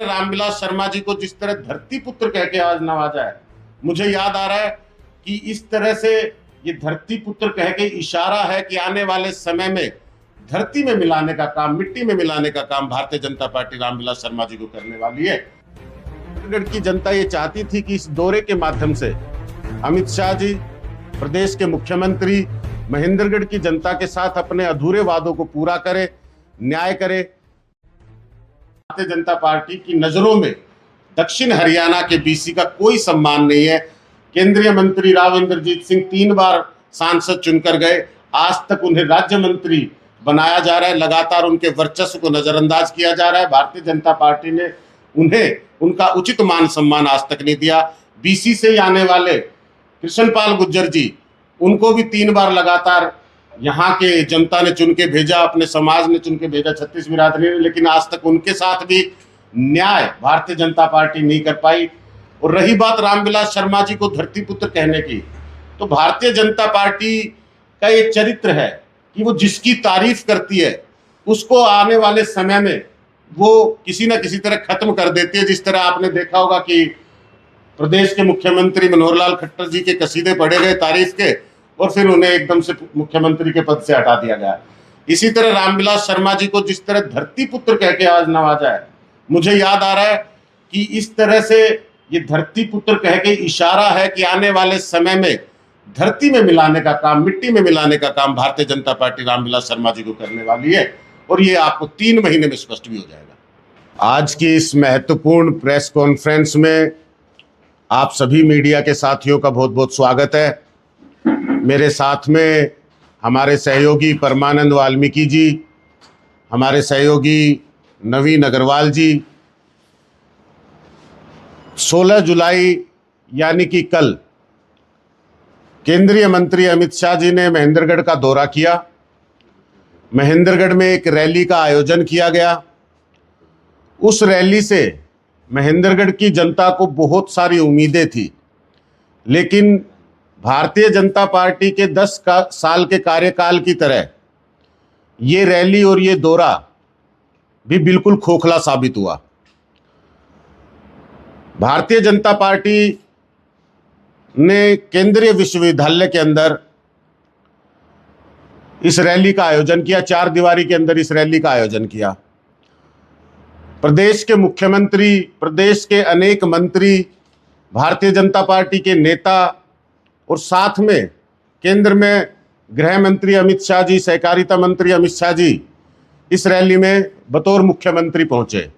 रामविलास शर्मा जी को जिस तरह धरती पुत्र कह के आज नवाजा है, मुझे याद आ रहा है कि इस तरह से ये धरती पुत्र कह के इशारा है कि आने वाले समय में धरती में मिलाने का काम, मिट्टी में मिलाने का काम भारतीय जनता पार्टी रामविलास शर्मा जी को करने वाली है। छत्तीसगढ़ की जनता ये चाहती थी कि इस दौरे के माध्यम से अमित शाह जी, प्रदेश के मुख्यमंत्री, महेंद्रगढ़ की जनता के साथ अपने अधूरे वादों को पूरा करे, न्याय करे। भारतीय जनता पार्टी की नजरों में दक्षिण हरियाणा के बीसी का कोई सम्मान नहीं है। केंद्रीय मंत्री राव इंद्रजीत सिंह 3 बार सांसद चुनकर गए, आज तक उन्हें राज्य मंत्री बनाया जा रहा है, लगातार उनके वर्चस्व को नजरअंदाज किया जा रहा है। भारतीय जनता पार्टी ने उन्हें उनका उचित मान सम्मान आज तक नहीं दिया। बीसी से आने वाले कृष्णपाल गुर्जर जी, उनको भी 3 बार लगातार यहाँ के जनता ने चुन के भेजा, अपने समाज ने चुन के भेजा, छत्तीस बिरादरी ने, लेकिन आज तक उनके साथ भी न्याय भारतीय जनता पार्टी नहीं कर पाई। और रही बात रामविलास शर्मा जी को धरती पुत्र कहने की, तो भारतीय जनता पार्टी का एक चरित्र है कि वो जिसकी तारीफ करती है उसको आने वाले समय में वो किसी न किसी तरह खत्म कर देती है। जिस तरह आपने देखा होगा कि प्रदेश के मुख्यमंत्री मनोहर लाल खट्टर जी के कसीदे पढ़े गए तारीफ के, और फिर उन्हें एकदम से मुख्यमंत्री के पद से हटा दिया गया। इसी तरह रामविलास शर्मा जी को जिस तरह धरती पुत्र कह के आज नवाजा है, मुझे याद आ रहा है कि इस तरह से ये धरती पुत्र कह के इशारा है कि आने वाले समय में धरती में मिलाने का काम, मिट्टी में मिलाने का काम भारतीय जनता पार्टी रामविलास शर्मा जी को करने वाली है, और ये आपको 3 महीने में स्पष्ट भी हो जाएगा। आज की इस महत्वपूर्ण प्रेस कॉन्फ्रेंस में आप सभी मीडिया के साथियों का बहुत बहुत स्वागत है। मेरे साथ में हमारे सहयोगी परमानंद वाल्मीकि जी, हमारे सहयोगी नवीन अग्रवाल जी। 16 जुलाई यानी कि कल केंद्रीय मंत्री अमित शाह जी ने महेंद्रगढ़ का दौरा किया। महेंद्रगढ़ में एक रैली का आयोजन किया गया। उस रैली से महेंद्रगढ़ की जनता को बहुत सारी उम्मीदें थी, लेकिन भारतीय जनता पार्टी के 10 साल के कार्यकाल की तरह ये रैली और ये दौरा भी बिल्कुल खोखला साबित हुआ। भारतीय जनता पार्टी ने केंद्रीय विश्वविद्यालय के अंदर इस रैली का आयोजन किया, 4 दीवारी के अंदर इस रैली का आयोजन किया। प्रदेश के मुख्यमंत्री, प्रदेश के अनेक मंत्री, भारतीय जनता पार्टी के नेता और साथ में केंद्र में गृह मंत्री अमित शाह जी, सहकारिता मंत्री अमित शाह जी इस रैली में बतौर मुख्यमंत्री पहुंचे।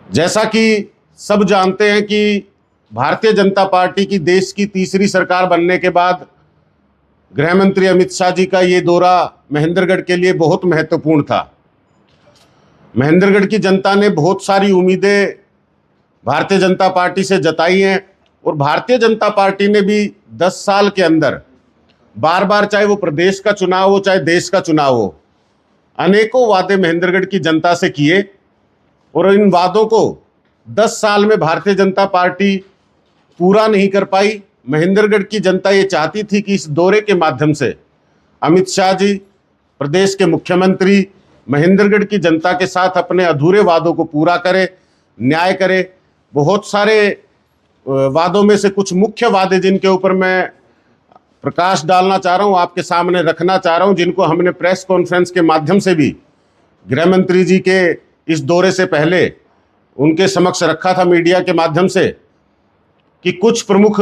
जैसा कि सब जानते हैं कि भारतीय जनता पार्टी की देश की तीसरी सरकार बनने के बाद गृह मंत्री अमित शाह जी का ये दौरा महेंद्रगढ़ के लिए बहुत महत्वपूर्ण था। महेंद्रगढ़ की जनता ने बहुत सारी उम्मीदें भारतीय जनता पार्टी से जताई हैं, और भारतीय जनता पार्टी ने भी 10 साल के अंदर बार बार, चाहे वो प्रदेश का चुनाव हो चाहे देश का चुनाव हो, अनेकों वादे महेंद्रगढ़ की जनता से किए, और इन वादों को 10 साल में भारतीय जनता पार्टी पूरा नहीं कर पाई। महेंद्रगढ़ की जनता ये चाहती थी कि इस दौरे के माध्यम से अमित शाह जी, प्रदेश के मुख्यमंत्री, महेंद्रगढ़ की जनता के साथ अपने अधूरे वादों को पूरा करे, न्याय करे। बहुत सारे वादों में से कुछ मुख्य वादे जिनके ऊपर मैं प्रकाश डालना चाह रहा हूं, आपके सामने रखना चाह रहा हूं, जिनको हमने प्रेस कॉन्फ्रेंस के माध्यम से भी गृह मंत्री जी के इस दौरे से पहले उनके समक्ष रखा था मीडिया के माध्यम से, कि कुछ प्रमुख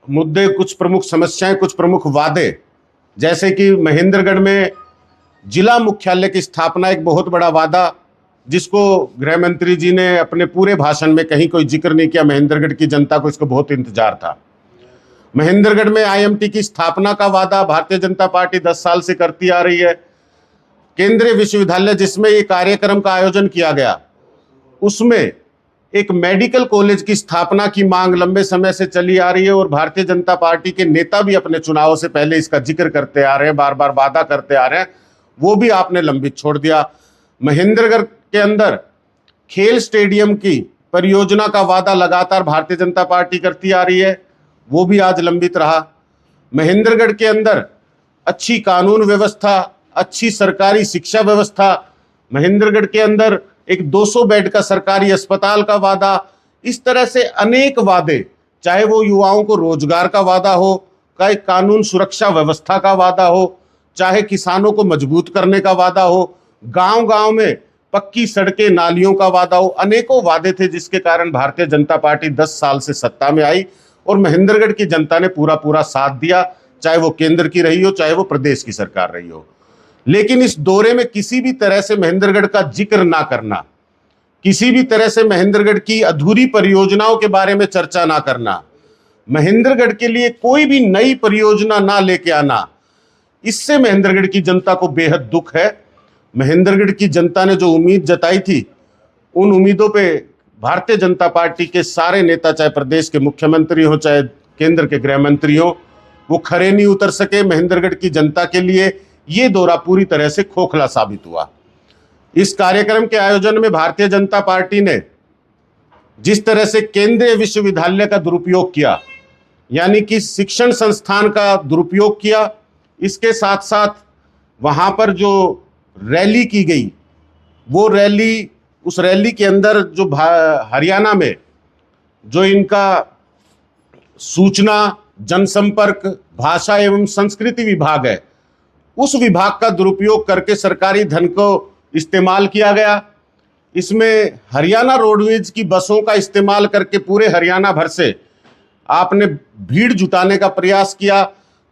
मुद्दे, कुछ प्रमुख समस्याएं, कुछ प्रमुख वादे, जैसे कि महेंद्रगढ़ में जिला मुख्यालय की स्थापना, एक बहुत बड़ा वादा जिसको गृह मंत्री जी ने अपने पूरे भाषण में कहीं कोई जिक्र नहीं किया। महेंद्रगढ़ की जनता को इसको बहुत इंतजार था। महेंद्रगढ़ में आईएमटी की स्थापना का वादा भारतीय जनता पार्टी 10 साल से करती आ रही है। केंद्रीय विश्वविद्यालय जिसमें ये कार्यक्रम का आयोजन किया गया, उसमें एक मेडिकल कॉलेज की स्थापना की मांग लंबे समय से चली आ रही है, और भारतीय जनता पार्टी के नेता भी अपने चुनाव से पहले इसका जिक्र करते आ रहे हैं, बार बार वादा करते आ रहे हैं, वो भी आपने लंबित छोड़ दिया। महेंद्रगढ़ के अंदर खेल स्टेडियम की परियोजना का वादा लगातार भारतीय जनता पार्टी करती आ रही है, वो भी आज लंबित रहा। महेंद्रगढ़ के अंदर अच्छी कानून व्यवस्था, अच्छी सरकारी शिक्षा व्यवस्था, महेंद्रगढ़ के अंदर एक 200 बेड का सरकारी अस्पताल का वादा, इस तरह से अनेक वादे, चाहे वो युवाओं को रोजगार का वादा हो, चाहे कानून सुरक्षा व्यवस्था का वादा हो, चाहे किसानों को मजबूत करने का वादा हो, गांव गांव में पक्की सड़कें नालियों का वादा हो, अनेकों वादे थे जिसके कारण भारतीय जनता पार्टी 10 साल से सत्ता में आई और महेंद्रगढ़ की जनता ने पूरा पूरा साथ दिया, चाहे वो केंद्र की रही हो, चाहे वो प्रदेश की सरकार रही हो। लेकिन इस दौरे में किसी भी तरह से महेंद्रगढ़ का जिक्र ना करना, किसी भी तरह से महेंद्रगढ़ की अधूरी परियोजनाओं के बारे में चर्चा ना करना, महेंद्रगढ़ के लिए कोई भी नई परियोजना ना लेके आना, इससे महेंद्रगढ़ की जनता को बेहद दुख है। महेंद्रगढ़ की जनता ने जो उम्मीद जताई थी, उन उम्मीदों पे भारतीय जनता पार्टी के सारे नेता, चाहे प्रदेश के मुख्यमंत्री हो, चाहे केंद्र के गृह मंत्री हो, वो खरे नहीं उतर सके। महेंद्रगढ़ की जनता के लिए ये दौरा पूरी तरह से खोखला साबित हुआ। इस कार्यक्रम के आयोजन में भारतीय जनता पार्टी ने जिस तरह से केंद्रीय विश्वविद्यालय का दुरुपयोग किया, यानी कि शिक्षण संस्थान का दुरुपयोग किया, इसके साथ साथ वहां पर जो रैली की गई, वो रैली, उस रैली के अंदर जो हरियाणा में जो इनका सूचना, जनसंपर्क, भाषा एवं संस्कृति विभाग है, उस विभाग का दुरुपयोग करके सरकारी धन को इस्तेमाल किया गया। इसमें हरियाणा रोडवेज की बसों का इस्तेमाल करके पूरे हरियाणा भर से आपने भीड़ जुटाने का प्रयास किया।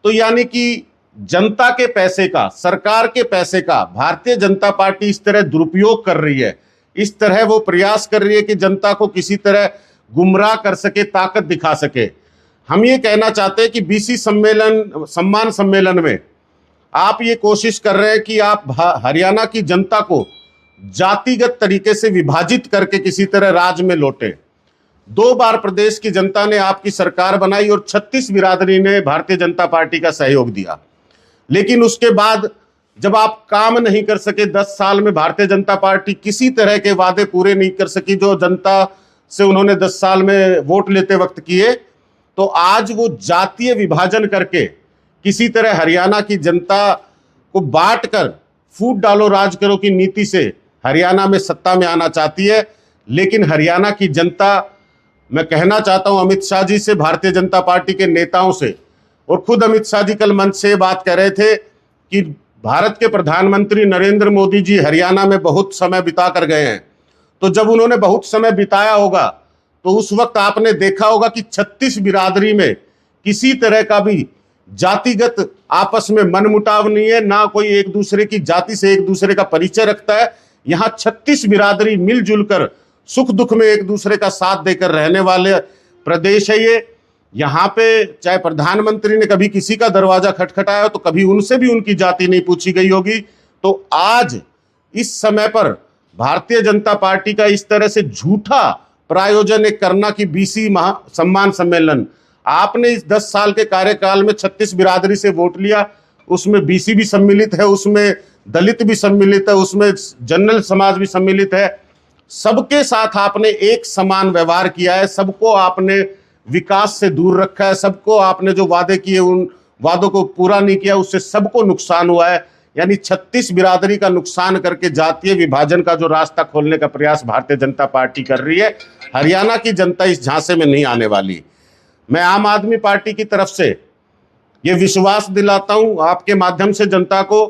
तो यानी कि जनता के पैसे का, सरकार के पैसे का भारतीय जनता पार्टी इस तरह दुरुपयोग कर रही है, इस तरह वो प्रयास कर रही है कि जनता को किसी तरह गुमराह कर सके, ताकत दिखा सके। हम ये कहना चाहते हैं कि बीसी सम्मान सम्मेलन में आप ये कोशिश कर रहे हैं कि आप हरियाणा की जनता को जातिगत तरीके से विभाजित करके किसी तरह राज्य में लौटे। 2 बार प्रदेश की जनता ने आपकी सरकार बनाई और 36 बिरादरी ने भारतीय जनता पार्टी का सहयोग दिया, लेकिन उसके बाद जब आप काम नहीं कर सके, 10 साल में भारतीय जनता पार्टी किसी तरह के वादे पूरे नहीं कर सकी जो जनता से उन्होंने 10 साल में वोट लेते वक्त किए, तो आज वो जातीय विभाजन करके किसी तरह हरियाणा की जनता को बांटकर फूट डालो राज करो की नीति से हरियाणा में सत्ता में आना चाहती है। लेकिन हरियाणा की जनता, मैं कहना चाहता हूं अमित शाह जी से, भारतीय जनता पार्टी के नेताओं से, और खुद अमित शाह जी कल मंच से बात कर रहे थे कि भारत के प्रधानमंत्री नरेंद्र मोदी जी हरियाणा में बहुत समय बिता कर गए हैं। तो जब उन्होंने बहुत समय बिताया होगा तो उस वक्त आपने देखा होगा कि 36 बिरादरी में किसी तरह का भी जातिगत आपस में मनमुटाव नहीं है, ना कोई एक दूसरे की जाति से एक दूसरे का परिचय रखता है। यहां 36 बिरादरी मिलजुल कर सुख दुख में एक दूसरे का साथ देकर रहने वाले प्रदेश है ये। यहाँ पे चाहे प्रधानमंत्री ने कभी किसी का दरवाजा खटखटाया तो कभी उनसे भी उनकी जाति नहीं पूछी गई होगी। तो आज इस समय पर भारतीय जनता पार्टी का इस तरह से झूठा प्रायोजन एक करना कि बीसी सम्मान सम्मेलन, आपने इस 10 साल के कार्यकाल में 36 बिरादरी से वोट लिया, उसमें बीसी भी सम्मिलित है, उसमें दलित भी सम्मिलित है, उसमें जनरल समाज भी सम्मिलित है। सबके साथ आपने एक समान व्यवहार किया है, सबको आपने विकास से दूर रखा है, सबको आपने जो वादे किए उन वादों को पूरा नहीं किया, उससे सबको नुकसान हुआ है। यानी 36 बिरादरी का नुकसान करके जातीय विभाजन का जो रास्ता खोलने का प्रयास भारतीय जनता पार्टी कर रही है। हरियाणा की जनता इस झांसे में नहीं आने वाली। मैं आम आदमी पार्टी की तरफ से ये विश्वास दिलाता हूं आपके माध्यम से जनता को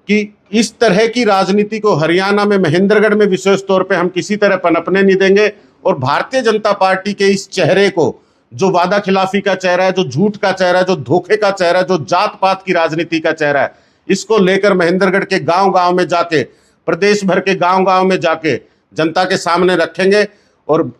कि इस तरह की राजनीति को हरियाणा में, महेंद्रगढ़ में विशेष तौर पे हम किसी तरह पनपने नहीं देंगे। और भारतीय जनता पार्टी के इस चेहरे को, जो वादा खिलाफी का चेहरा है, जो झूठ का चेहरा है, जो धोखे का चेहरा है, जो जात पात की राजनीति का चेहरा है, इसको लेकर महेंद्रगढ़ के गांव गांव में जाके, प्रदेश भर के गांव गांव में जाके जनता के सामने रखेंगे। और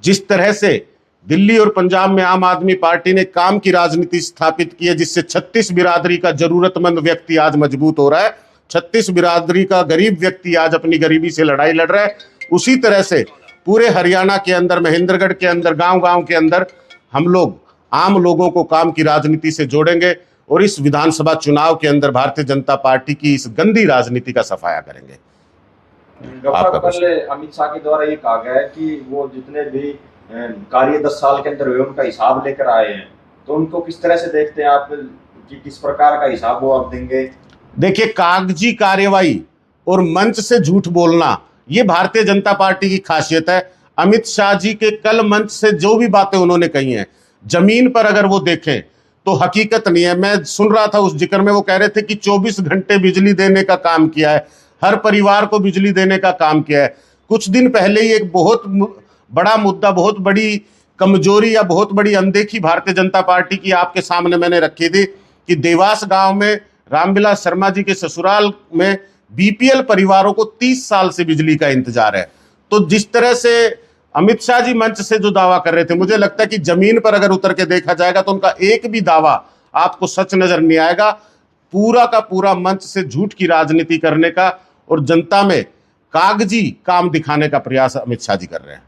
जिस तरह से दिल्ली और पंजाब में आम आदमी पार्टी ने काम की राजनीति स्थापित की है, जिससे 36 बिरादरी का जरूरतमंद व्यक्ति आज मजबूत हो रहा है, 36 बिरादरी का गरीब व्यक्ति आज अपनी गरीबी से लड़ाई लड़ रहा है, उसी तरह से पूरे हरियाणा के अंदर, महेंद्रगढ़ के अंदर, गांव गांव के अंदर हम लोग आम लोगों को काम की राजनीति से जोड़ेंगे और इस विधानसभा चुनाव के अंदर भारतीय जनता पार्टी की इस गंदी राजनीति का सफाया करेंगे। कल अमित शाह के द्वारा ये कहा गया है कि वो जितने भी कार्य 10 साल के अंदर हुए उनका हिसाब लेकर आए हैं, तो उनको किस तरह से देखते हैं आप कि किस प्रकार का हिसाब वो आप देंगे? देखिए, कागजी कार्यवाही और मंच से झूठ बोलना ये भारतीय जनता पार्टी की खासियत है। अमित शाह जी के कल मंच से जो भी बातें उन्होंने कही हैं, जमीन पर अगर वो देखें तो हकीकत नहीं है। मैं सुन रहा था उस जिक्र में, वो कह रहे थे कि 24 घंटे बिजली देने का काम किया है, हर परिवार को बिजली देने का काम किया है। कुछ दिन पहले ही एक बहुत बड़ा मुद्दा, बहुत बड़ी कमजोरी या बहुत बड़ी अनदेखी भारतीय जनता पार्टी की आपके सामने मैंने रखी थी कि देवास गांव में रामविलास शर्मा जी के ससुराल में बीपीएल परिवारों को 30 साल से बिजली का इंतजार है। तो जिस तरह से अमित शाह जी मंच से जो दावा कर रहे थे, मुझे लगता है कि जमीन पर अगर उतर के देखा जाएगा तो उनका एक भी दावा आपको सच नजर नहीं आएगा। पूरा का पूरा मंच से झूठ की राजनीति करने का और जनता में कागजी काम दिखाने का प्रयास अमित शाह जी कर रहे हैं।